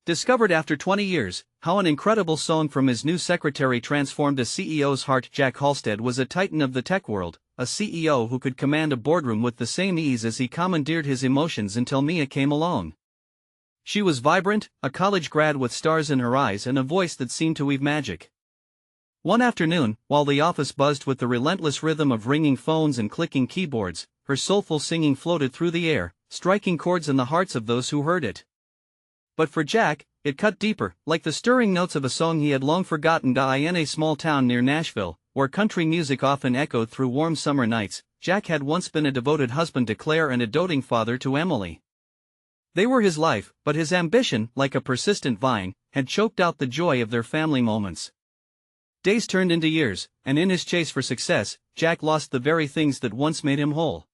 Discovered after 20 years, how an incredible song from his new secretary transformed a CEO's heart. Jack Halstead was a titan of the tech world, a CEO who could command a boardroom with the same ease as he commandeered his emotions until Mia came along. She was vibrant, a college grad with stars in her eyes and a voice that seemed to weave magic. One afternoon, while the office buzzed with the relentless rhythm of ringing phones and clicking keyboards, her soulful singing floated through the air, striking chords in the hearts of those who heard it. But for Jack, it cut deeper, like the stirring notes of a song he had long forgotten. In a small town near Nashville, where country music often echoed through warm summer nights, Jack had once been a devoted husband to Claire and a doting father to Emily. They were his life, but his ambition, like a persistent vine, had choked out the joy of their family moments. Days turned into years, and in his chase for success, Jack lost the very things that once made him whole.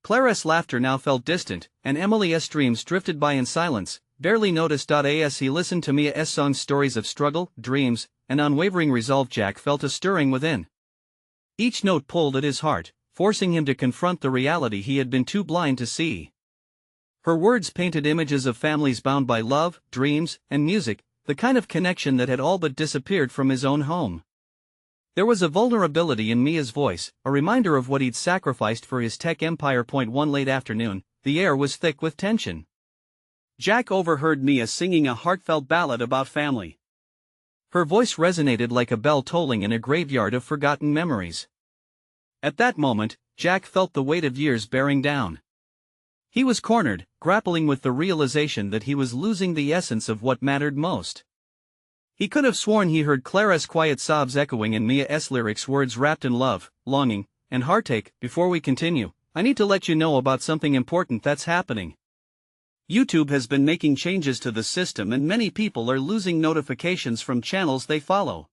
Claire's laughter now felt distant, and Emily's dreams drifted by in silence, barely noticed. As he listened to Mia's songs, stories of struggle, dreams, and unwavering resolve, Jack felt a stirring within. Each note pulled at his heart, forcing him to confront the reality he had been too blind to see. Her words painted images of families bound by love, dreams, and music, the kind of connection that had all but disappeared from his own home. There was a vulnerability in Mia's voice, a reminder of what he'd sacrificed for his tech empire. One late afternoon, the air was thick with tension. Jack overheard Mia singing a heartfelt ballad about family. Her voice resonated like a bell tolling in a graveyard of forgotten memories. At that moment, Jack felt the weight of years bearing down. He was cornered, grappling with the realization that he was losing the essence of what mattered most. He could have sworn he heard Claire's quiet sobs echoing in Mia's lyrics, words wrapped in love, longing, and heartache. Before we continue, I need to let you know about something important that's happening. YouTube has been making changes to the system and many people are losing notifications from channels they follow.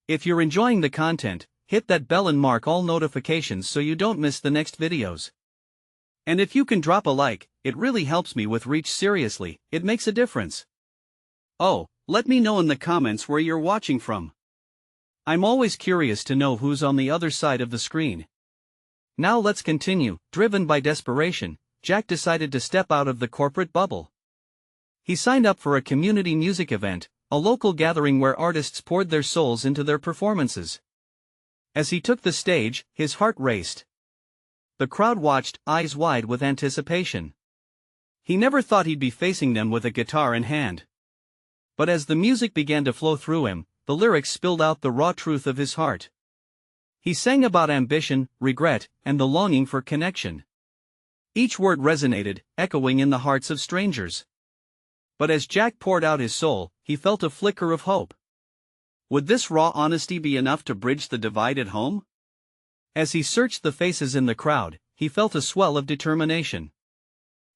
If you're enjoying the content, hit that bell and mark all notifications so you don't miss the next videos. And if you can drop a like, it really helps me with reach. Seriously, it makes a difference. Oh, let me know in the comments where you're watching from. I'm always curious to know who's on the other side of the screen. Now let's continue. Driven by desperation, Jack decided to step out of the corporate bubble. He signed up for a community music event, a local gathering where artists poured their souls into their performances. As he took the stage, his heart raced. The crowd watched, eyes wide with anticipation. He never thought he'd be facing them with a guitar in hand. But as the music began to flow through him, the lyrics spilled out the raw truth of his heart. He sang about ambition, regret, and the longing for connection. Each word resonated, echoing in the hearts of strangers. But as Jack poured out his soul, he felt a flicker of hope. Would this raw honesty be enough to bridge the divide at home? As he searched the faces in the crowd, he felt a swell of determination.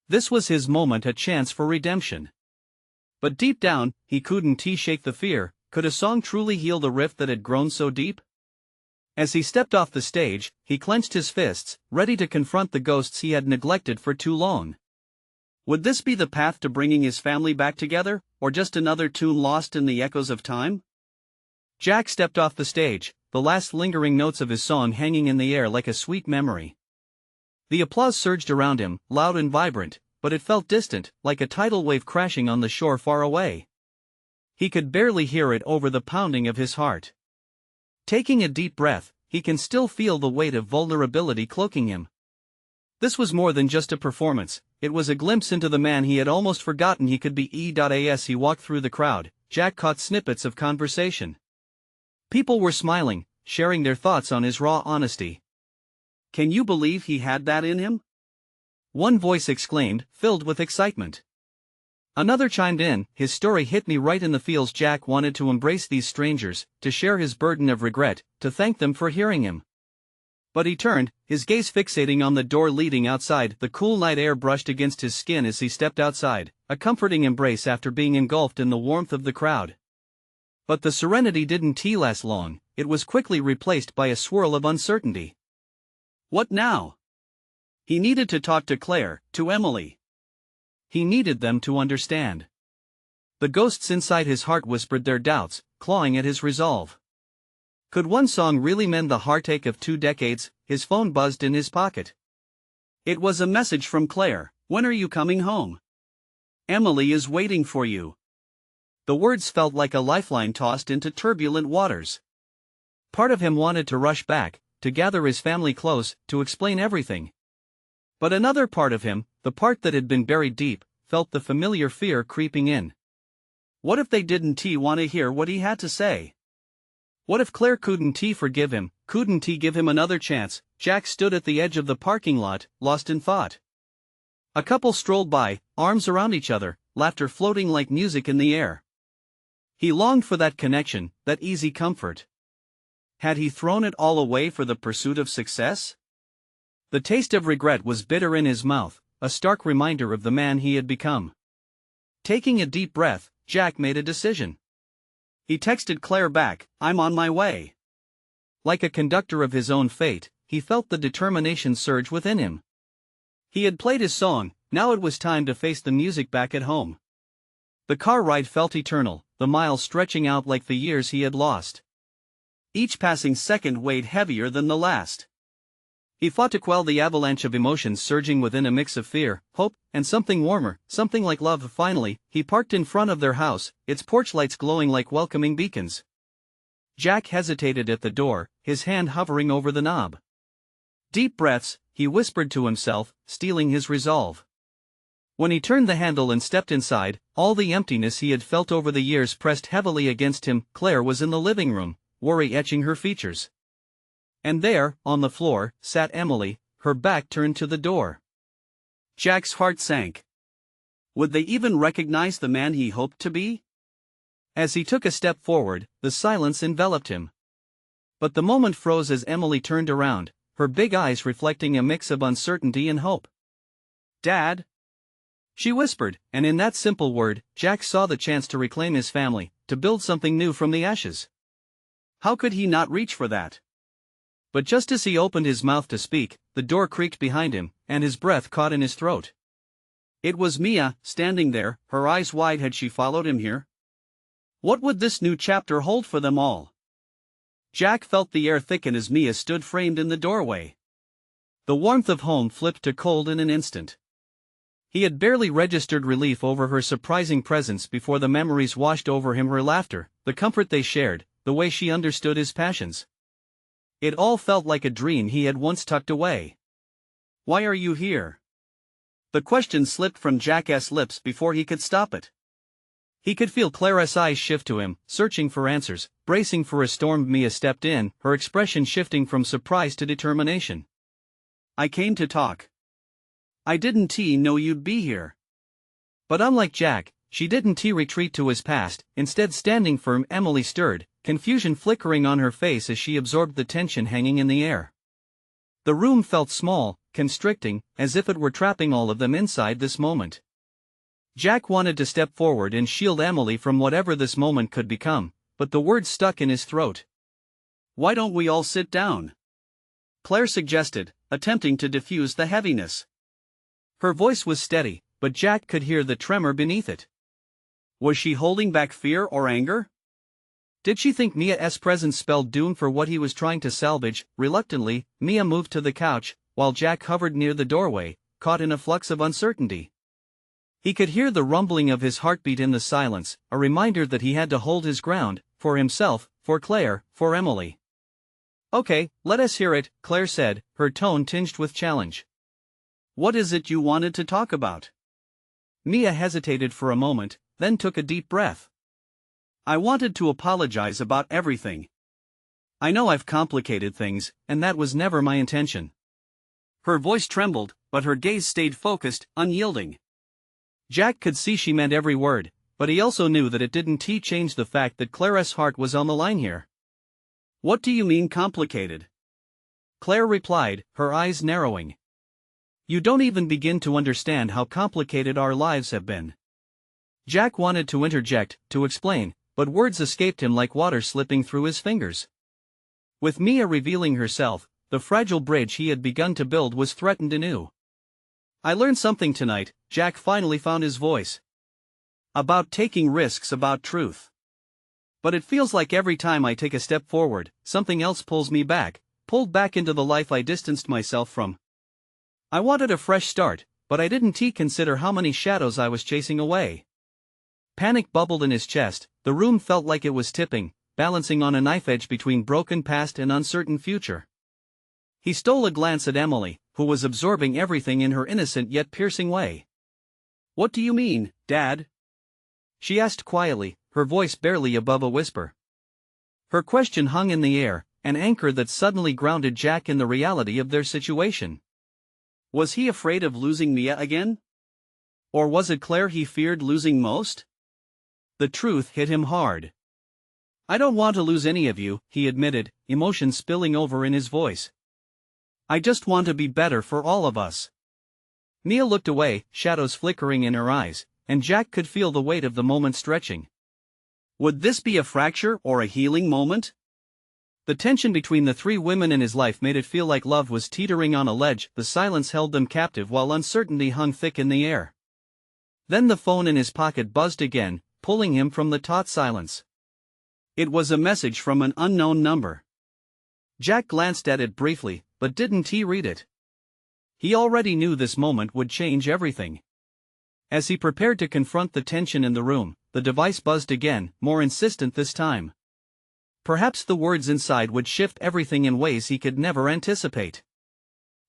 This was his moment, a chance for redemption. But deep down, he couldn't shake the fear. Could a song truly heal the rift that had grown so deep? As he stepped off the stage, he clenched his fists, ready to confront the ghosts he had neglected for too long. Would this be the path to bringing his family back together, or just another tune lost in the echoes of time? Jack stepped off the stage, the last lingering notes of his song hanging in the air like a sweet memory. The applause surged around him, loud and vibrant, but it felt distant, like a tidal wave crashing on the shore far away. He could barely hear it over the pounding of his heart. Taking a deep breath, he can still feel the weight of vulnerability cloaking him. This was more than just a performance, it was a glimpse into the man he had almost forgotten he could be. As he walked through the crowd, Jack caught snippets of conversation. People were smiling, sharing their thoughts on his raw honesty. Can you believe he had that in him? One voice exclaimed, filled with excitement. Another chimed in, his story hit me right in the feels. Jack wanted to embrace these strangers, to share his burden of regret, to thank them for hearing him. But he turned, his gaze fixating on the door leading outside. The cool night air brushed against his skin as he stepped outside, a comforting embrace after being engulfed in the warmth of the crowd. But the serenity didn't last long, it was quickly replaced by a swirl of uncertainty. What now? He needed to talk to Claire, to Emily. He needed them to understand. The ghosts inside his heart whispered their doubts, clawing at his resolve. Could one song really mend the heartache of 2 decades? His phone buzzed in his pocket. It was a message from Claire. When are you coming home? Emily is waiting for you." The words felt like a lifeline tossed into turbulent waters. Part of him wanted to rush back, to gather his family close, to explain everything. But another part of him, the part that had been buried deep, felt the familiar fear creeping in. What if they didn't want to hear what he had to say? What if Claire couldn't forgive him, couldn't give him another chance? Jack stood at the edge of the parking lot, lost in thought. A couple strolled by, arms around each other, laughter floating like music in the air. He longed for that connection, that easy comfort. Had he thrown it all away for the pursuit of success? The taste of regret was bitter in his mouth, a stark reminder of the man he had become. Taking a deep breath, Jack made a decision. He texted Claire back, "I'm on my way." Like a conductor of his own fate, he felt the determination surge within him. He had played his song, now it was time to face the music back at home. The car ride felt eternal, the miles stretching out like the years he had lost. Each passing second weighed heavier than the last. He fought to quell the avalanche of emotions surging within, a mix of fear, hope, and something warmer, something like love. Finally, he parked in front of their house, its porch lights glowing like welcoming beacons. Jack hesitated at the door, his hand hovering over the knob. Deep breaths, he whispered to himself, steeling his resolve. When he turned the handle and stepped inside, all the emptiness he had felt over the years pressed heavily against him. Claire was in the living room, worry etching her features. And there, on the floor, sat Emily, her back turned to the door. Jack's heart sank. Would they even recognize the man he hoped to be? As he took a step forward, the silence enveloped him. But the moment froze as Emily turned around, her big eyes reflecting a mix of uncertainty and hope. "Dad?" she whispered, and in that simple word, Jack saw the chance to reclaim his family, to build something new from the ashes. How could he not reach for that? But just as he opened his mouth to speak, the door creaked behind him, and his breath caught in his throat. It was Mia, standing there, her eyes wide. Had she followed him here? What would this new chapter hold for them all? Jack felt the air thicken as Mia stood framed in the doorway. The warmth of home flipped to cold in an instant. He had barely registered relief over her surprising presence before the memories washed over him, her laughter, the comfort they shared, the way she understood his passions. It all felt like a dream he had once tucked away. "Why are you here?" The question slipped from Jack's lips before he could stop it. He could feel Claire's eyes shift to him, searching for answers, bracing for a storm. Mia stepped in, her expression shifting from surprise to determination. "I came to talk. I didn't know you'd be here." But unlike Jack, she didn't retreat to his past, instead standing firm. Emily stirred, confusion flickering on her face as she absorbed the tension hanging in the air. The room felt small, constricting, as if it were trapping all of them inside this moment. Jack wanted to step forward and shield Emily from whatever this moment could become, but the words stuck in his throat. "Why don't we all sit down?" Claire suggested, attempting to diffuse the heaviness. Her voice was steady, but Jack could hear the tremor beneath it. Was she holding back fear or anger? Did she think Mia's presence spelled doom for what he was trying to salvage? Reluctantly, Mia moved to the couch, while Jack hovered near the doorway, caught in a flux of uncertainty. He could hear the rumbling of his heartbeat in the silence, a reminder that he had to hold his ground, for himself, for Claire, for Emily. "Okay, let us hear it," Claire said, her tone tinged with challenge. "What is it you wanted to talk about?" Mia hesitated for a moment, then took a deep breath. "I wanted to apologize about everything. I know I've complicated things, and that was never my intention." Her voice trembled, but her gaze stayed focused, unyielding. Jack could see she meant every word, but he also knew that it didn't change the fact that Claire's heart was on the line here. "What do you mean complicated?" Claire replied, her eyes narrowing. "You don't even begin to understand how complicated our lives have been." Jack wanted to interject, to explain, but words escaped him like water slipping through his fingers. With Mia revealing herself, the fragile bridge he had begun to build was threatened anew. "I learned something tonight," Jack finally found his voice. "About taking risks, about truth. But it feels like every time I take a step forward, something else pulls me back, pulled back into the life I distanced myself from. I wanted a fresh start, but I didn't consider how many shadows I was chasing away. Panic bubbled in his chest, the room felt like it was tipping, balancing on a knife edge between broken past and uncertain future. He stole a glance at Emily, who was absorbing everything in her innocent yet piercing way. "What do you mean, Dad?" she asked quietly, her voice barely above a whisper. Her question hung in the air, an anchor that suddenly grounded Jack in the reality of their situation. Was he afraid of losing Mia again? Or was it Claire he feared losing most? The truth hit him hard. "I don't want to lose any of you," he admitted, emotion spilling over in his voice. "I just want to be better for all of us." Mia looked away, shadows flickering in her eyes, and Jack could feel the weight of the moment stretching. Would this be a fracture or a healing moment? The tension between the three women in his life made it feel like love was teetering on a ledge. The silence held them captive while uncertainty hung thick in the air. Then the phone in his pocket buzzed again, pulling him from the taut silence. It was a message from an unknown number. Jack glanced at it briefly, but didn't read it. He already knew this moment would change everything. As he prepared to confront the tension in the room, the device buzzed again, more insistent this time. Perhaps the words inside would shift everything in ways he could never anticipate.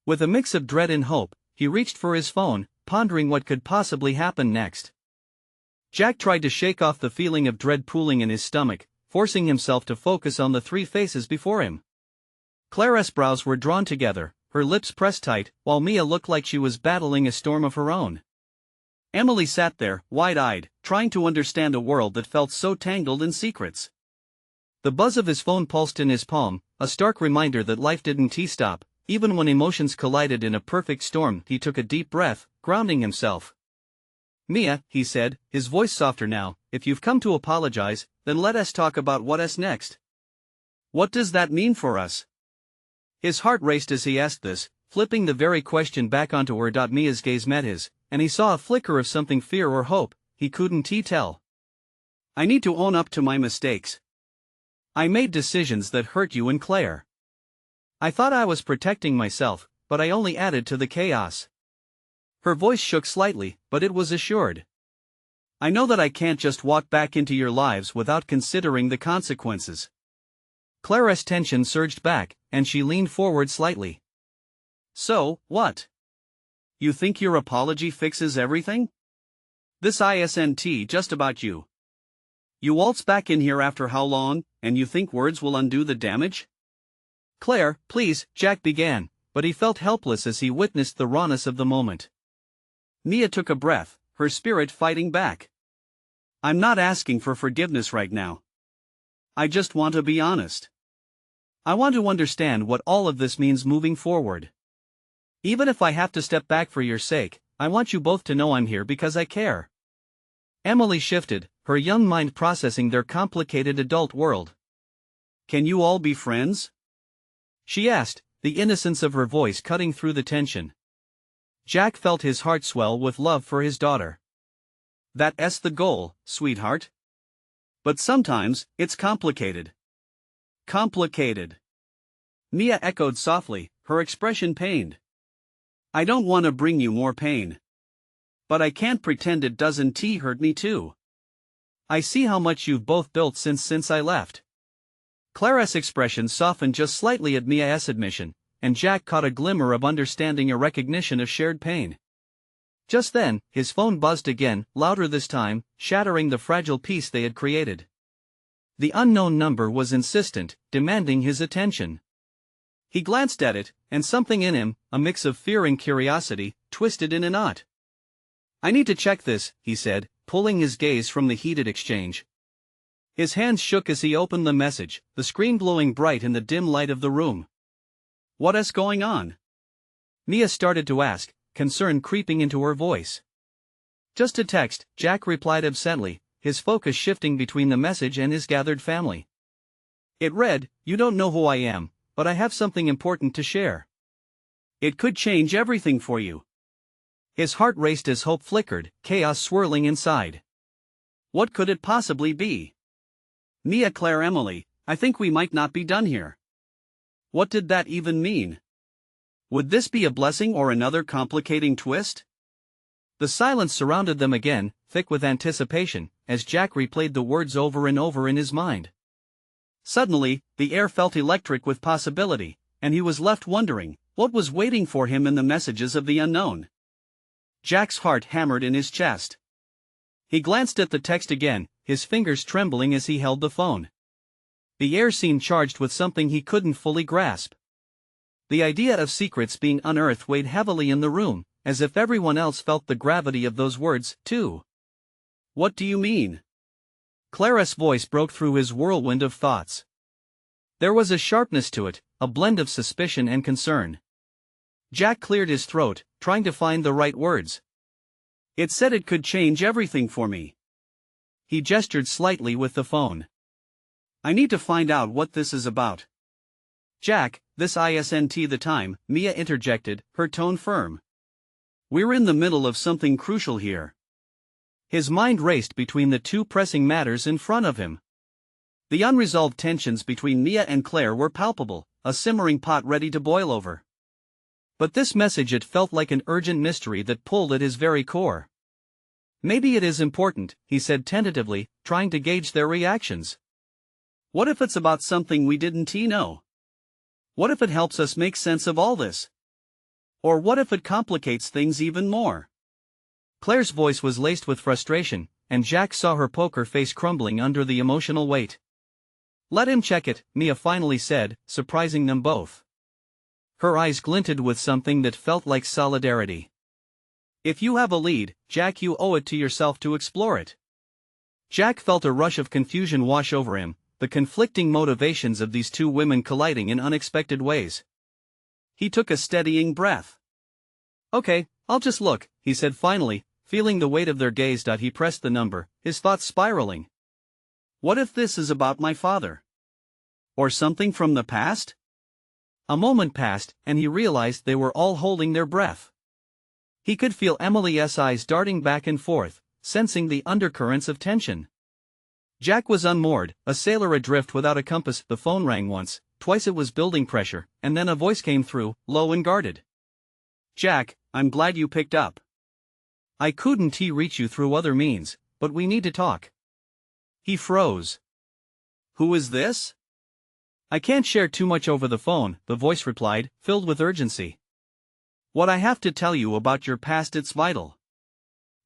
With a mix of dread and hope, he reached for his phone, pondering what could possibly happen next. Jack tried to shake off the feeling of dread pooling in his stomach, forcing himself to focus on the three faces before him. Claire's brows were drawn together, her lips pressed tight, while Mia looked like she was battling a storm of her own. Emily sat there, wide-eyed, trying to understand a world that felt so tangled in secrets. The buzz of his phone pulsed in his palm, a stark reminder that life didn't stop, even when emotions collided in a perfect storm. He took a deep breath, grounding himself. "Mia," he said, his voice softer now, "if you've come to apologize, then let us talk about what's next. What does that mean for us?" His heart raced as he asked this, flipping the very question back onto her. Mia's gaze met his, and he saw a flicker of something, fear or hope, he couldn't tell. "I need to own up to my mistakes. I made decisions that hurt you and Claire. I thought I was protecting myself, but I only added to the chaos." Her voice shook slightly, but it was assured. "I know that I can't just walk back into your lives without considering the consequences." Claire's tension surged back, and she leaned forward slightly. "So, what? You think your apology fixes everything? This isn't just about you. You waltz back in here after how long, and you think words will undo the damage?" "Claire, please," Jack began, but he felt helpless as he witnessed the rawness of the moment. Mia took a breath, her spirit fighting back. "I'm not asking for forgiveness right now. I just want to be honest. I want to understand what all of this means moving forward. Even if I have to step back for your sake, I want you both to know I'm here because I care." Emily shifted, her young mind processing their complicated adult world. "Can you all be friends?" she asked, the innocence of her voice cutting through the tension. Jack felt his heart swell with love for his daughter. "That's the goal, sweetheart. But sometimes, it's complicated." "Complicated?" Mia echoed softly, her expression pained. "I don't want to bring you more pain. But I can't pretend it doesn't hurt me too. I see how much you've both built since I left." Claire's expression softened just slightly at Mia's admission, and Jack caught a glimmer of understanding, a recognition of shared pain. Just then, his phone buzzed again, louder this time, shattering the fragile peace they had created. The unknown number was insistent, demanding his attention. He glanced at it, and something in him, a mix of fear and curiosity, twisted in a knot. "I need to check this," he said, pulling his gaze from the heated exchange. His hands shook as he opened the message, the screen glowing bright in the dim light of the room. "What's going on?" Mia started to ask, concern creeping into her voice. "Just a text," Jack replied absently, his focus shifting between the message and his gathered family. It read, "You don't know who I am, but I have something important to share. It could change everything for you." His heart raced as hope flickered, chaos swirling inside. What could it possibly be? "Mia, Claire, Emily, I think we might not be done here." What did that even mean? Would this be a blessing or another complicating twist? The silence surrounded them again, thick with anticipation, as Jack replayed the words over and over in his mind. Suddenly, the air felt electric with possibility, and he was left wondering what was waiting for him in the messages of the unknown. Jack's heart hammered in his chest. He glanced at the text again, his fingers trembling as he held the phone. The air seemed charged with something he couldn't fully grasp. The idea of secrets being unearthed weighed heavily in the room, as if everyone else felt the gravity of those words, too. "What do you mean?" Clara's voice broke through his whirlwind of thoughts. There was a sharpness to it, a blend of suspicion and concern. Jack cleared his throat, trying to find the right words. "It said it could change everything for me." He gestured slightly with the phone. "I need to find out what this is about." "Jack, this isn't the time," Mia interjected, her tone firm. "We're in the middle of something crucial here." His mind raced between the two pressing matters in front of him. The unresolved tensions between Mia and Claire were palpable, a simmering pot ready to boil over. But this message, it felt like an urgent mystery that pulled at his very core. "Maybe it is important," he said tentatively, trying to gauge their reactions. "What if it's about something we didn't know? What if it helps us make sense of all this? Or what if it complicates things even more?" Claire's voice was laced with frustration, and Jack saw her poker face crumbling under the emotional weight. "Let him check it," Mia finally said, surprising them both. Her eyes glinted with something that felt like solidarity. "If you have a lead, Jack, you owe it to yourself to explore it." Jack felt a rush of confusion wash over him, the conflicting motivations of these two women colliding in unexpected ways. He took a steadying breath. "Okay, I'll just look," he said finally, feeling the weight of their gaze. He pressed the number, his thoughts spiraling. What if this is about my father? Or something from the past? A moment passed, and he realized they were all holding their breath. He could feel Emily's eyes darting back and forth, sensing the undercurrents of tension. Jack was unmoored, a sailor adrift without a compass. The phone rang once, twice. It was building pressure, and then a voice came through, low and guarded. "Jack, I'm glad you picked up. I couldn't reach you through other means, but we need to talk." He froze. "Who is this?" "I can't share too much over the phone," the voice replied, filled with urgency. "What I have to tell you about your past, it's vital.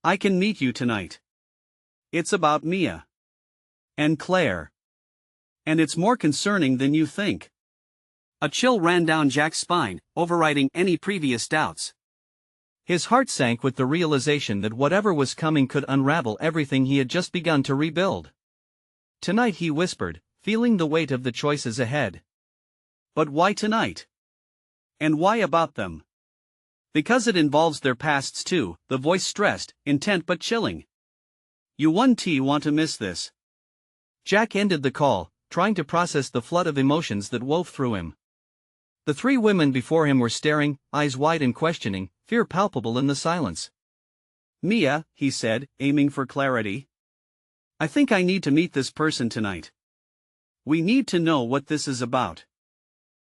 I can meet you tonight. It's about Mia. And Claire. And it's more concerning than you think." A chill ran down Jack's spine, overriding any previous doubts. His heart sank with the realization that whatever was coming could unravel everything he had just begun to rebuild. "Tonight," he whispered, feeling the weight of the choices ahead. "But why tonight? And why about them?" "Because it involves their pasts too," the voice stressed, intent but chilling. "You want to miss this." Jack ended the call, trying to process the flood of emotions that wove through him. The three women before him were staring, eyes wide and questioning, fear palpable in the silence. "Mia," he said, aiming for clarity. "I think I need to meet this person tonight. We need to know what this is about."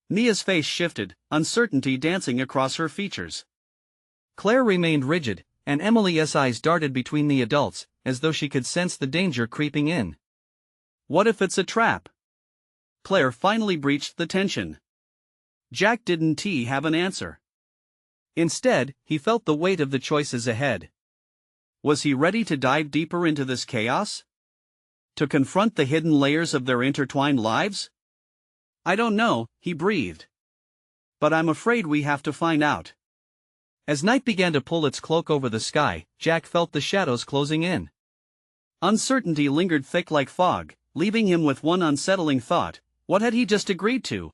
Mia's face shifted, uncertainty dancing across her features. Claire remained rigid, and Emily's eyes darted between the adults, as though she could sense the danger creeping in. "What if it's a trap?" Claire finally breached the tension. Jack didn't have an answer. Instead, he felt the weight of the choices ahead. Was he ready to dive deeper into this chaos? To confront the hidden layers of their intertwined lives? "I don't know," he breathed. "But I'm afraid we have to find out." As night began to pull its cloak over the sky, Jack felt the shadows closing in. Uncertainty lingered thick like fog, leaving him with one unsettling thought: what had he just agreed to?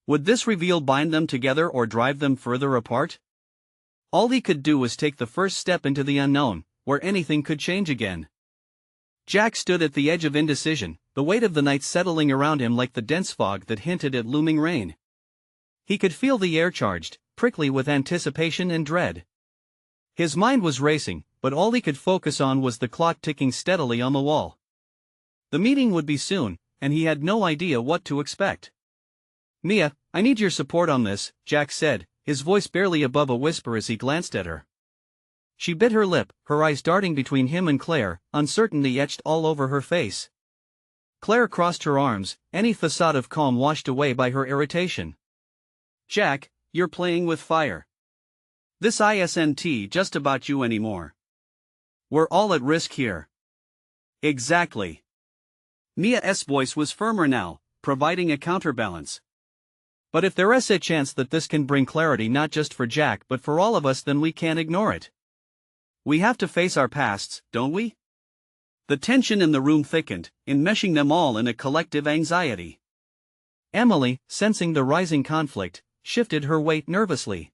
Would this reveal bind them together or drive them further apart? All he could do was take the first step into the unknown, where anything could change again. Jack stood at the edge of indecision, the weight of the night settling around him like the dense fog that hinted at looming rain. He could feel the air charged, prickly with anticipation and dread. His mind was racing, but all he could focus on was the clock ticking steadily on the wall. The meeting would be soon, and he had no idea what to expect. "Mia, I need your support on this," Jack said, his voice barely above a whisper as he glanced at her. She bit her lip, her eyes darting between him and Claire, uncertainty etched all over her face. Claire crossed her arms, any facade of calm washed away by her irritation. "Jack, you're playing with fire. This isn't just about you anymore. We're all at risk here." "Exactly." Mia's voice was firmer now, providing a counterbalance. "But if there's a chance that this can bring clarity not just for Jack but for all of us, then we can't ignore it. We have to face our pasts, don't we?" The tension in the room thickened, enmeshing them all in a collective anxiety. Emily, sensing the rising conflict, shifted her weight nervously.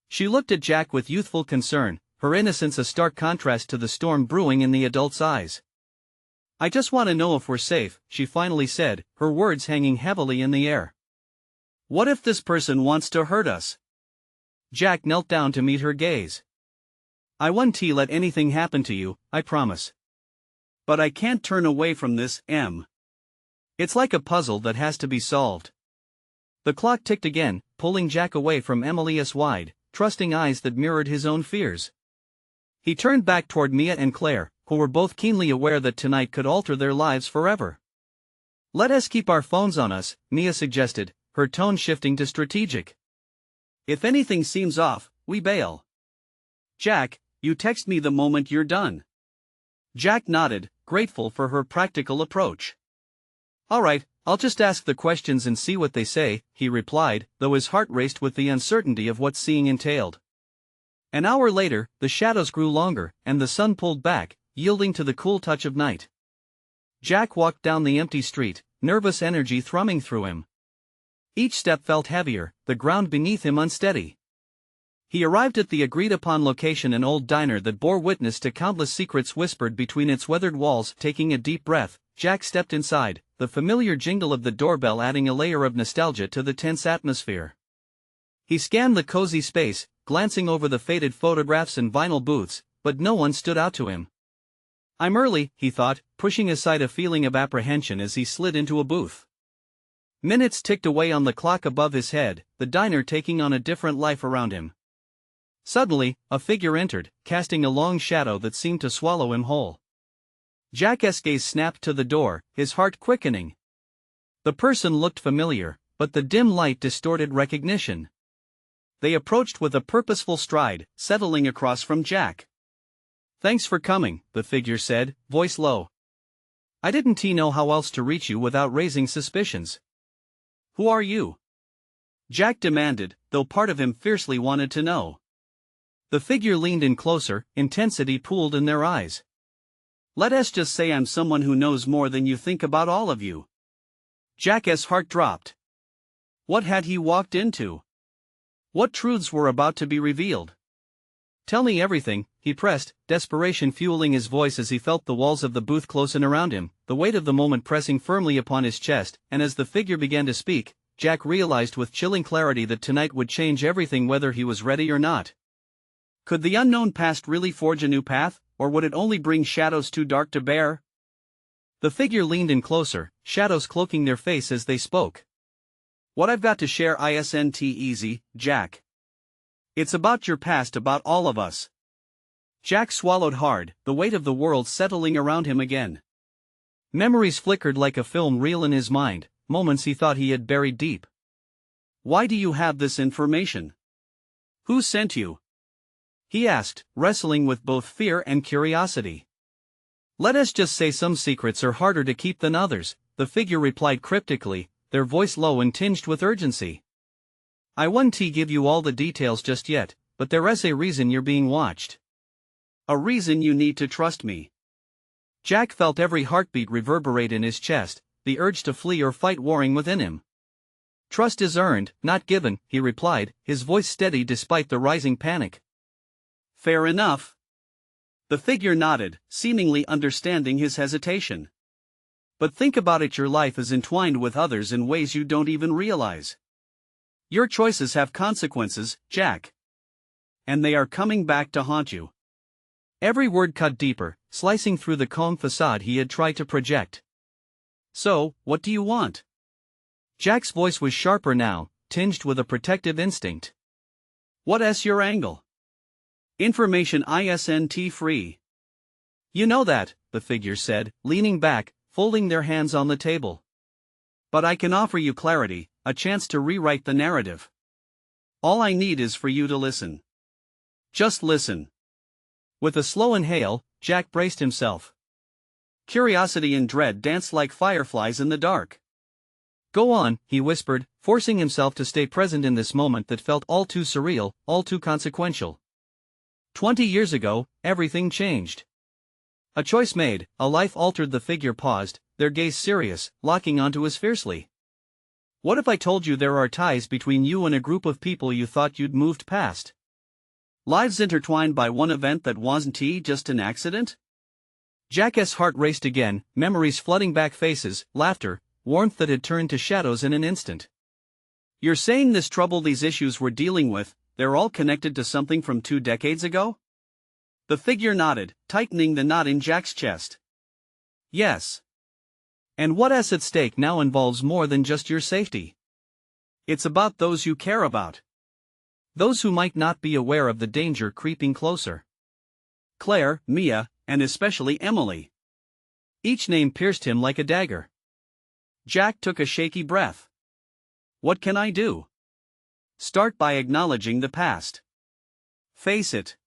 She looked at Jack with youthful concern, her innocence a stark contrast to the storm brewing in the adult's eyes. "I just want to know if we're safe," she finally said, her words hanging heavily in the air. "What if this person wants to hurt us?" Jack knelt down to meet her gaze. "I won't let anything happen to you, I promise. But I can't turn away from this, Em. It's like a puzzle that has to be solved." The clock ticked again, pulling Jack away from Emily's wide, trusting eyes that mirrored his own fears. He turned back toward Mia and Claire, who were both keenly aware that tonight could alter their lives forever. "Let us keep our phones on us," Mia suggested, her tone shifting to strategic. "If anything seems off, we bail. Jack, you text me the moment you're done." Jack nodded, grateful for her practical approach. "All right, I'll just ask the questions and see what they say," he replied, though his heart raced with the uncertainty of what seeing entailed. An hour later, the shadows grew longer, and the sun pulled back, yielding to the cool touch of night. Jack walked down the empty street, nervous energy thrumming through him. Each step felt heavier, the ground beneath him unsteady. He arrived at the agreed-upon location, an old diner that bore witness to countless secrets whispered between its weathered walls. Taking a deep breath, Jack stepped inside, the familiar jingle of the doorbell adding a layer of nostalgia to the tense atmosphere. He scanned the cozy space, glancing over the faded photographs and vinyl booths, but no one stood out to him. "I'm early," he thought, pushing aside a feeling of apprehension as he slid into a booth. Minutes ticked away on the clock above his head, the diner taking on a different life around him. Suddenly, a figure entered, casting a long shadow that seemed to swallow him whole. Jack's gaze snapped to the door, his heart quickening. The person looked familiar, but the dim light distorted recognition. They approached with a purposeful stride, settling across from Jack. "Thanks for coming," the figure said, voice low. "I didn't know how else to reach you without raising suspicions." "Who are you?" Jack demanded, though part of him fiercely wanted to know. The figure leaned in closer, intensity pooled in their eyes. "Let us just say I'm someone who knows more than you think about all of you." Jack's heart dropped. What had he walked into? What truths were about to be revealed? "Tell me everything," he pressed, desperation fueling his voice as he felt the walls of the booth close in around him, the weight of the moment pressing firmly upon his chest, and as the figure began to speak, Jack realized with chilling clarity that tonight would change everything whether he was ready or not. Could the unknown past really forge a new path, or would it only bring shadows too dark to bear? The figure leaned in closer, shadows cloaking their face as they spoke. "What I've got to share isn't easy, Jack. It's about your past, about all of us." Jack swallowed hard, the weight of the world settling around him again. Memories flickered like a film reel in his mind, moments he thought he had buried deep. "Why do you have this information? Who sent you?" he asked, wrestling with both fear and curiosity. "Let us just say some secrets are harder to keep than others," the figure replied cryptically, their voice low and tinged with urgency. "I won't give you all the details just yet, but there is a reason you're being watched. A reason you need to trust me." Jack felt every heartbeat reverberate in his chest, the urge to flee or fight warring within him. "Trust is earned, not given," he replied, his voice steady despite the rising panic. "Fair enough." The figure nodded, seemingly understanding his hesitation. "But think about it, your life is entwined with others in ways you don't even realize. Your choices have consequences, Jack. And they are coming back to haunt you." Every word cut deeper, slicing through the calm facade he had tried to project. "So, what do you want?" Jack's voice was sharper now, tinged with a protective instinct. "What's your angle?" Information isn't free. You know that, the figure said, leaning back, folding their hands on the table. But I can offer you clarity, a chance to rewrite the narrative. All I need is for you to listen. Just listen. With a slow inhale, Jack braced himself. Curiosity and dread danced like fireflies in the dark. Go on, he whispered, forcing himself to stay present in this moment that felt all too surreal, all too consequential. 20 years ago, everything changed. A choice made, a life altered. The figure paused, their gaze serious, locking onto his fiercely. What if I told you there are ties between you and a group of people you thought you'd moved past? Lives intertwined by one event that wasn't just an accident? Jack's heart raced again, memories flooding back, faces, laughter, warmth that had turned to shadows in an instant. You're saying this trouble, these issues we're dealing with, they're all connected to something from 2 decades ago? The figure nodded, tightening the knot in Jack's chest. Yes. And what's at stake now involves more than just your safety. It's about those you care about. Those who might not be aware of the danger creeping closer. Claire, Mia, and especially Emily. Each name pierced him like a dagger. Jack took a shaky breath. What can I do? Start by acknowledging the past. Face it.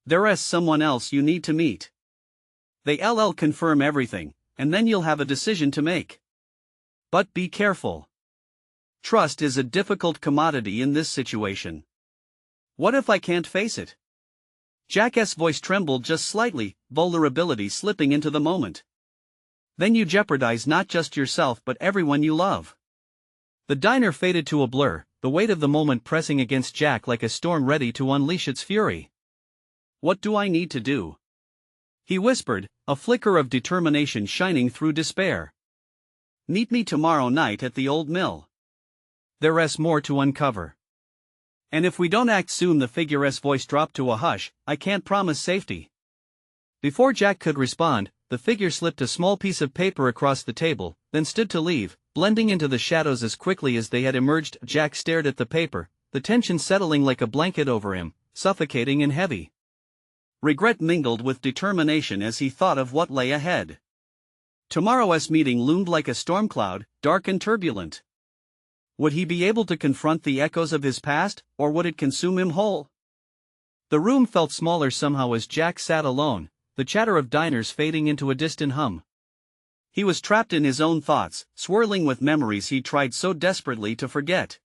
There's someone else you need to meet. They'll confirm everything, and then you'll have a decision to make. But be careful. Trust is a difficult commodity in this situation. What if I can't face it? Jack's voice trembled just slightly, vulnerability slipping into the moment. Then you jeopardize not just yourself but everyone you love. The diner faded to a blur, the weight of the moment pressing against Jack like a storm ready to unleash its fury. What do I need to do? He whispered, a flicker of determination shining through despair. Meet me tomorrow night at the old mill. There's more to uncover. And if we don't act soon, the figure's voice dropped to a hush, I can't promise safety. Before Jack could respond, the figure slipped a small piece of paper across the table, then stood to leave, blending into the shadows as quickly as they had emerged. Jack stared at the paper, the tension settling like a blanket over him, suffocating and heavy. Regret mingled with determination as he thought of what lay ahead. Tomorrow's meeting loomed like a storm cloud, dark and turbulent. Would he be able to confront the echoes of his past, or would it consume him whole? The room felt smaller somehow as Jack sat alone, the chatter of diners fading into a distant hum. He was trapped in his own thoughts, swirling with memories he tried so desperately to forget.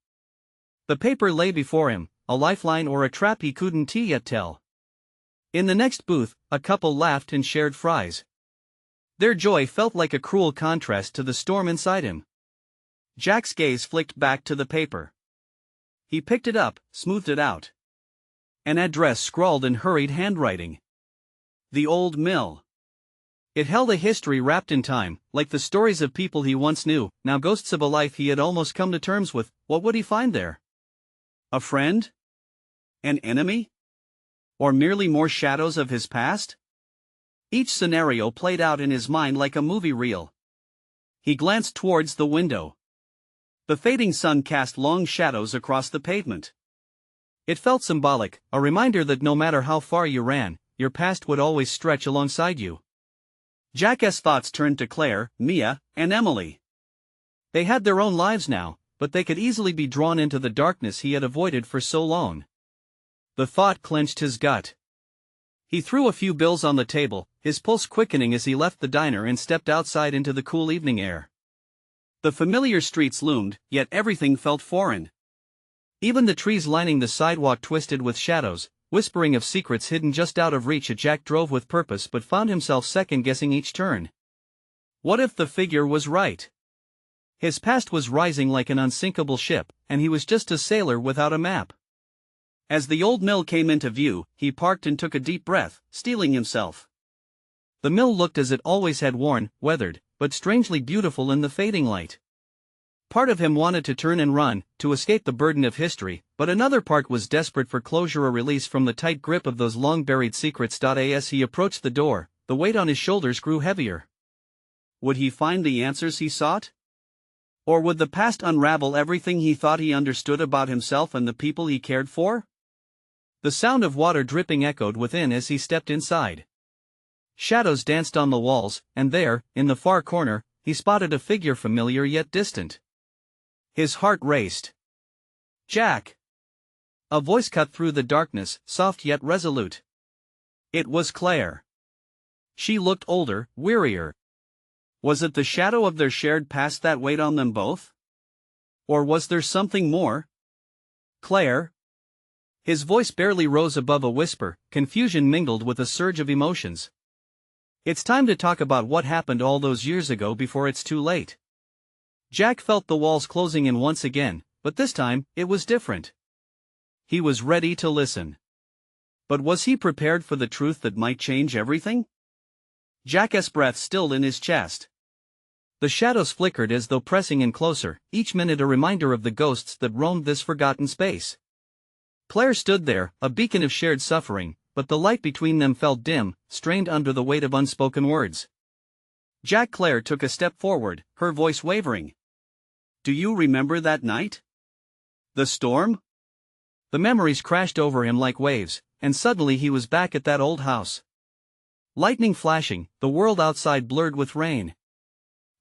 The paper lay before him, a lifeline or a trap he couldn't yet tell. In the next booth, a couple laughed and shared fries. Their joy felt like a cruel contrast to the storm inside him. Jack's gaze flicked back to the paper. He picked it up, smoothed it out. An address scrawled in hurried handwriting. The old mill. It held a history wrapped in time, like the stories of people he once knew, now ghosts of a life he had almost come to terms with. What would he find there? A friend? An enemy? Or merely more shadows of his past? Each scenario played out in his mind like a movie reel. He glanced towards the window. The fading sun cast long shadows across the pavement. It felt symbolic, a reminder that no matter how far you ran, your past would always stretch alongside you. Jack's thoughts turned to Claire, Mia, and Emily. They had their own lives now, but they could easily be drawn into the darkness he had avoided for so long. The thought clenched his gut. He threw a few bills on the table, his pulse quickening as he left the diner and stepped outside into the cool evening air. The familiar streets loomed, yet everything felt foreign. Even the trees lining the sidewalk twisted with shadows, whispering of secrets hidden just out of reach. Jack drove with purpose but found himself second-guessing each turn. What if the figure was right? His past was rising like an unsinkable ship, and he was just a sailor without a map. As the old mill came into view, he parked and took a deep breath, steeling himself. The mill looked as it always had, worn, weathered, but strangely beautiful in the fading light. Part of him wanted to turn and run, to escape the burden of history, but another part was desperate for closure, a release from the tight grip of those long-buried secrets. As he approached the door, the weight on his shoulders grew heavier. Would he find the answers he sought? Or would the past unravel everything he thought he understood about himself and the people he cared for? The sound of water dripping echoed within as he stepped inside. Shadows danced on the walls, and there, in the far corner, he spotted a figure familiar yet distant. His heart raced. "Jack!" A voice cut through the darkness, soft yet resolute. It was Claire. She looked older, wearier. Was it the shadow of their shared past that weighed on them both? Or was there something more? "Claire?" His voice barely rose above a whisper, confusion mingled with a surge of emotions. "It's time to talk about what happened all those years ago before it's too late." Jack felt the walls closing in once again, but this time, it was different. He was ready to listen. But was he prepared for the truth that might change everything? Jack's breath stilled in his chest. The shadows flickered as though pressing in closer, each minute a reminder of the ghosts that roamed this forgotten space. Claire stood there, a beacon of shared suffering, but the light between them felt dim, strained under the weight of unspoken words. Claire took a step forward, her voice wavering. "Do you remember that night? The storm?" The memories crashed over him like waves, and suddenly he was back at that old house. Lightning flashing, the world outside blurred with rain.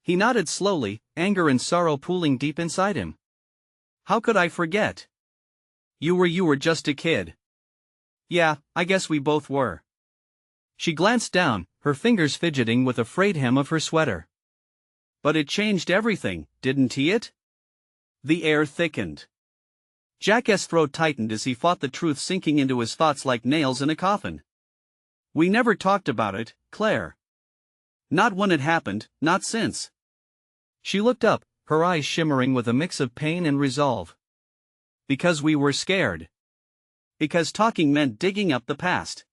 He nodded slowly, anger and sorrow pooling deep inside him. "How could I forget? You were just a kid." "Yeah, I guess we both were." She glanced down, her fingers fidgeting with a frayed hem of her sweater. "But it changed everything, didn't it?" The air thickened. Jack's throat tightened as he fought the truth sinking into his thoughts like nails in a coffin. "We never talked about it, Claire. Not when it happened, not since." She looked up, her eyes shimmering with a mix of pain and resolve. "Because we were scared. Because talking meant digging up the past.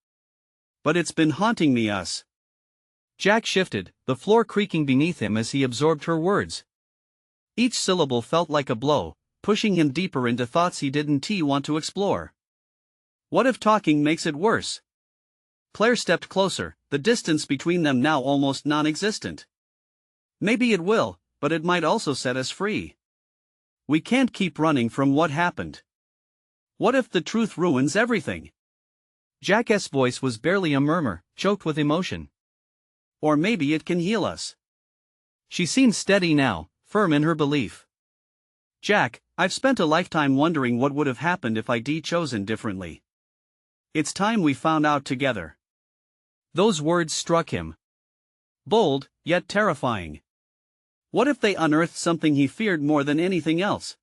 But it's been haunting me us." Jack shifted, the floor creaking beneath him as he absorbed her words. Each syllable felt like a blow, pushing him deeper into thoughts he didn't want to explore. What if talking makes it worse? Claire stepped closer, the distance between them now almost non-existent. "Maybe it will, but it might also set us free. We can't keep running from what happened. What if the truth ruins everything?" Jack's voice was barely a murmur, choked with emotion. "Or maybe it can heal us." She seemed steady now, firm in her belief. "Jack, I've spent a lifetime wondering what would have happened if I'd chosen differently. It's time we found out together." Those words struck him. Bold, yet terrifying. What if they unearthed something he feared more than anything else?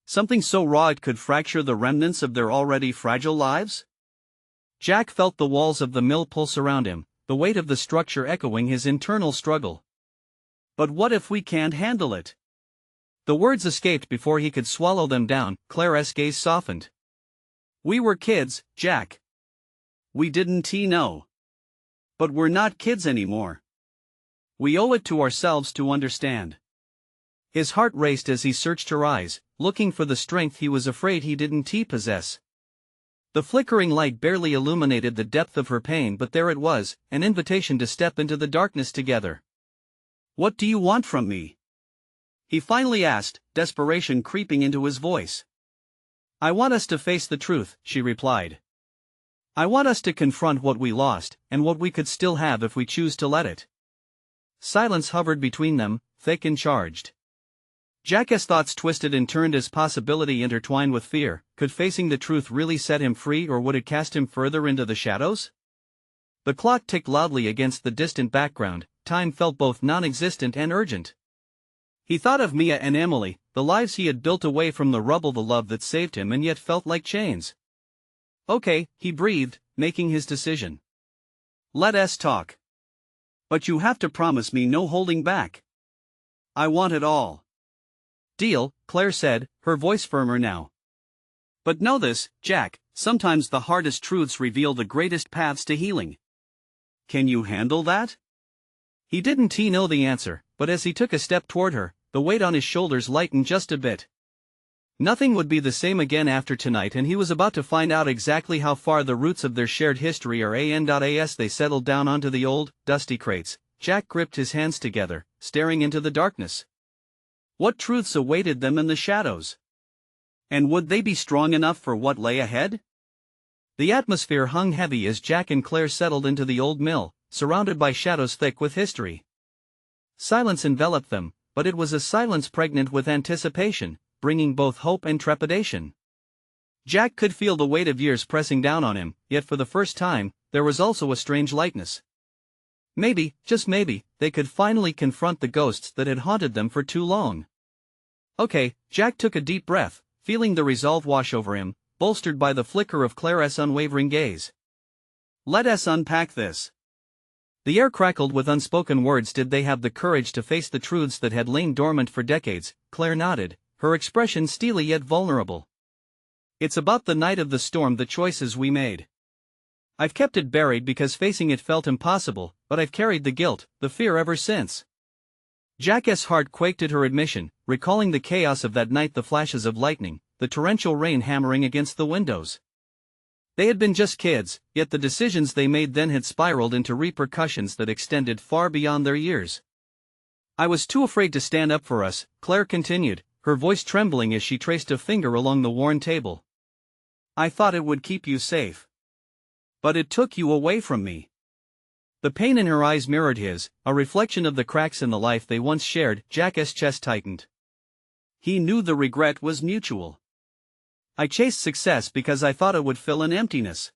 Something so raw it could fracture the remnants of their already fragile lives? Jack felt the walls of the mill pulse around him, the weight of the structure echoing his internal struggle. "But what if we can't handle it?" The words escaped before he could swallow them down. Claire's gaze softened. "We were kids, Jack. We didn't know. But we're not kids anymore. We owe it to ourselves to understand." His heart raced as he searched her eyes, looking for the strength he was afraid he didn't possess. The flickering light barely illuminated the depth of her pain, but there it was, an invitation to step into the darkness together. "What do you want from me?" he finally asked, desperation creeping into his voice. "I want us to face the truth," she replied. "I want us to confront what we lost, and what we could still have if we choose to let it." Silence hovered between them, thick and charged. Jack's thoughts twisted and turned as possibility intertwined with fear. Could facing the truth really set him free, or would it cast him further into the shadows? The clock ticked loudly against the distant background. Time felt both non-existent and urgent. He thought of Mia and Emily, the lives he had built away from the rubble, the love that saved him and yet felt like chains. "Okay," he breathed, making his decision. "Let us talk. But you have to promise me no holding back. I want it all." "Deal," Claire said, her voice firmer now. "But know this, Jack, sometimes the hardest truths reveal the greatest paths to healing. Can you handle that?" He didn't know the answer, but as he took a step toward her, the weight on his shoulders lightened just a bit. Nothing would be the same again after tonight, and he was about to find out exactly how far the roots of their shared history are. As they settled down onto the old, dusty crates, Jack gripped his hands together, staring into the darkness. What truths awaited them in the shadows? And would they be strong enough for what lay ahead? The atmosphere hung heavy as Jack and Claire settled into the old mill, surrounded by shadows thick with history. Silence enveloped them, but it was a silence pregnant with anticipation, bringing both hope and trepidation. Jack could feel the weight of years pressing down on him, yet for the first time, there was also a strange lightness. Maybe, just maybe, they could finally confront the ghosts that had haunted them for too long. Okay, Jack took a deep breath, feeling the resolve wash over him, bolstered by the flicker of Claire's unwavering gaze. Let us unpack this. The air crackled with unspoken words. Did they have the courage to face the truths that had lain dormant for decades? Claire nodded, her expression steely yet vulnerable. It's about the night of the storm, the choices we made. I've kept it buried because facing it felt impossible, but I've carried the guilt, the fear ever since. Jack's heart quaked at her admission, recalling the chaos of that night, the flashes of lightning, the torrential rain hammering against the windows. They had been just kids, yet the decisions they made then had spiraled into repercussions that extended far beyond their years. I was too afraid to stand up for us, Claire continued, her voice trembling as she traced a finger along the worn table. I thought it would keep you safe. But it took you away from me. The pain in her eyes mirrored his, a reflection of the cracks in the life they once shared. Jack's chest tightened. He knew the regret was mutual. I chased success because I thought it would fill an emptiness.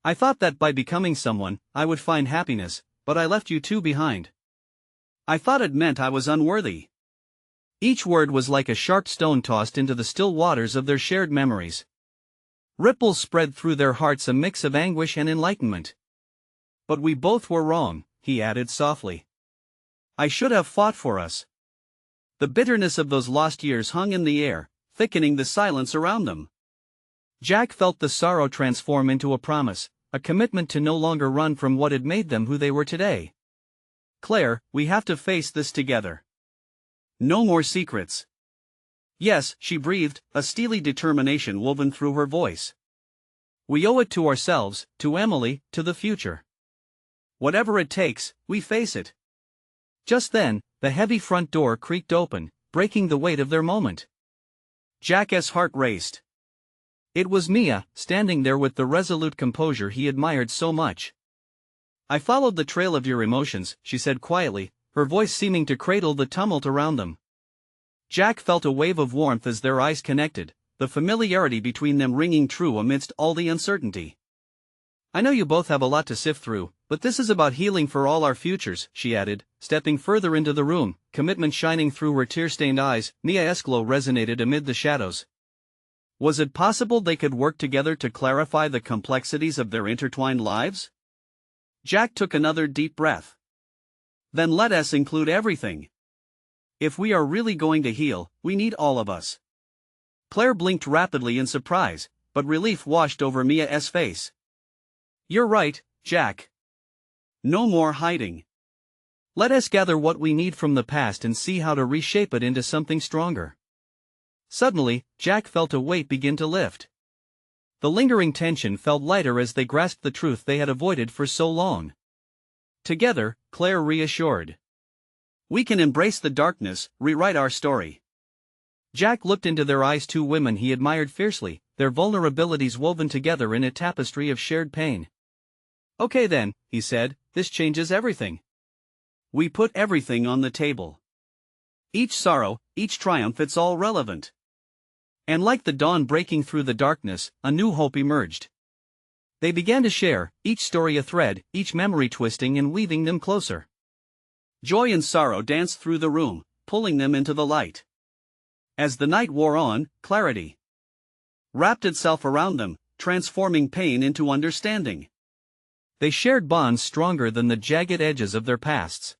I thought that by becoming someone, I would find happiness, but I left you two behind. I thought it meant I was unworthy. Each word was like a sharp stone tossed into the still waters of their shared memories. Ripples spread through their hearts, a mix of anguish and enlightenment. But we both were wrong, he added softly. I should have fought for us. The bitterness of those lost years hung in the air, thickening the silence around them. Jack felt the sorrow transform into a promise, a commitment to no longer run from what had made them who they were today. Claire, we have to face this together. No more secrets. Yes, she breathed, a steely determination woven through her voice. We owe it to ourselves, to Emily, to the future. Whatever it takes, we face it. Just then, the heavy front door creaked open, breaking the weight of their moment. Jack's heart raced. It was Mia, standing there with the resolute composure he admired so much. I followed the trail of your emotions, she said quietly, her voice seeming to cradle the tumult around them. Jack felt a wave of warmth as their eyes connected, the familiarity between them ringing true amidst all the uncertainty. I know you both have a lot to sift through, but this is about healing for all our futures, she added, stepping further into the room, commitment shining through her tear-stained eyes. Mia's glow resonated amid the shadows. Was it possible they could work together to clarify the complexities of their intertwined lives? Jack took another deep breath. Then let us include everything. If we are really going to heal, we need all of us. Claire blinked rapidly in surprise, but relief washed over Mia's face. You're right, Jack. No more hiding. Let us gather what we need from the past and see how to reshape it into something stronger. Suddenly, Jack felt a weight begin to lift. The lingering tension felt lighter as they grasped the truth they had avoided for so long. Together, Claire reassured. We can embrace the darkness, rewrite our story. Jack looked into their eyes, two women he admired fiercely, their vulnerabilities woven together in a tapestry of shared pain. Okay then, he said, this changes everything. We put everything on the table. Each sorrow, each triumph, it's all relevant. And like the dawn breaking through the darkness, a new hope emerged. They began to share, each story a thread, each memory twisting and weaving them closer. Joy and sorrow danced through the room, pulling them into the light. As the night wore on, clarity wrapped itself around them, transforming pain into understanding. They shared bonds stronger than the jagged edges of their pasts.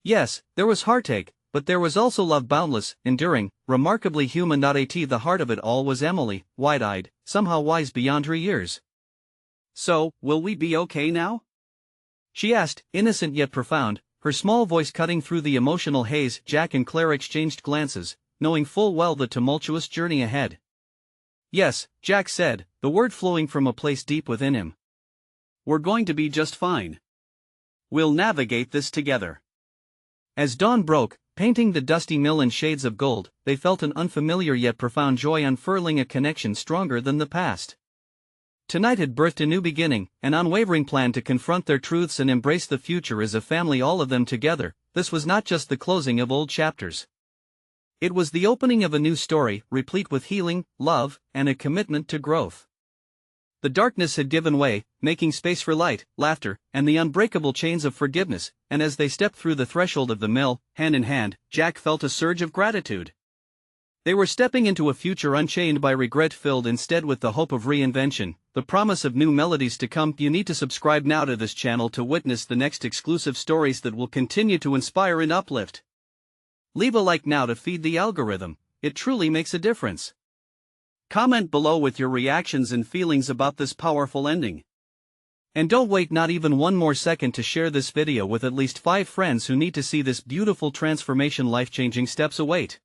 Yes, there was heartache, but there was also love, boundless, enduring, remarkably human. At the heart of it all was Emily, wide-eyed, somehow wise beyond her years. So, will we be okay now? She asked, innocent yet profound, her small voice cutting through the emotional haze. Jack and Claire exchanged glances, knowing full well the tumultuous journey ahead. Yes, Jack said, the word flowing from a place deep within him. We're going to be just fine. We'll navigate this together. As dawn broke, painting the dusty mill in shades of gold, they felt an unfamiliar yet profound joy unfurling, a connection stronger than the past. Tonight had birthed a new beginning, an unwavering plan to confront their truths and embrace the future as a family, all of them together. This was not just the closing of old chapters. It was the opening of a new story, replete with healing, love, and a commitment to growth. The darkness had given way, making space for light, laughter, and the unbreakable chains of forgiveness, and as they stepped through the threshold of the mill, hand in hand, Jack felt a surge of gratitude. They were stepping into a future unchained by regret, filled instead with the hope of reinvention, the promise of new melodies to come. You need to subscribe now to this channel to witness the next exclusive stories that will continue to inspire and uplift. Leave a like now to feed the algorithm, it truly makes a difference. Comment below with your reactions and feelings about this powerful ending. And don't wait not even one more second to share this video with at least 5 friends who need to see this beautiful transformation. Life-changing steps await.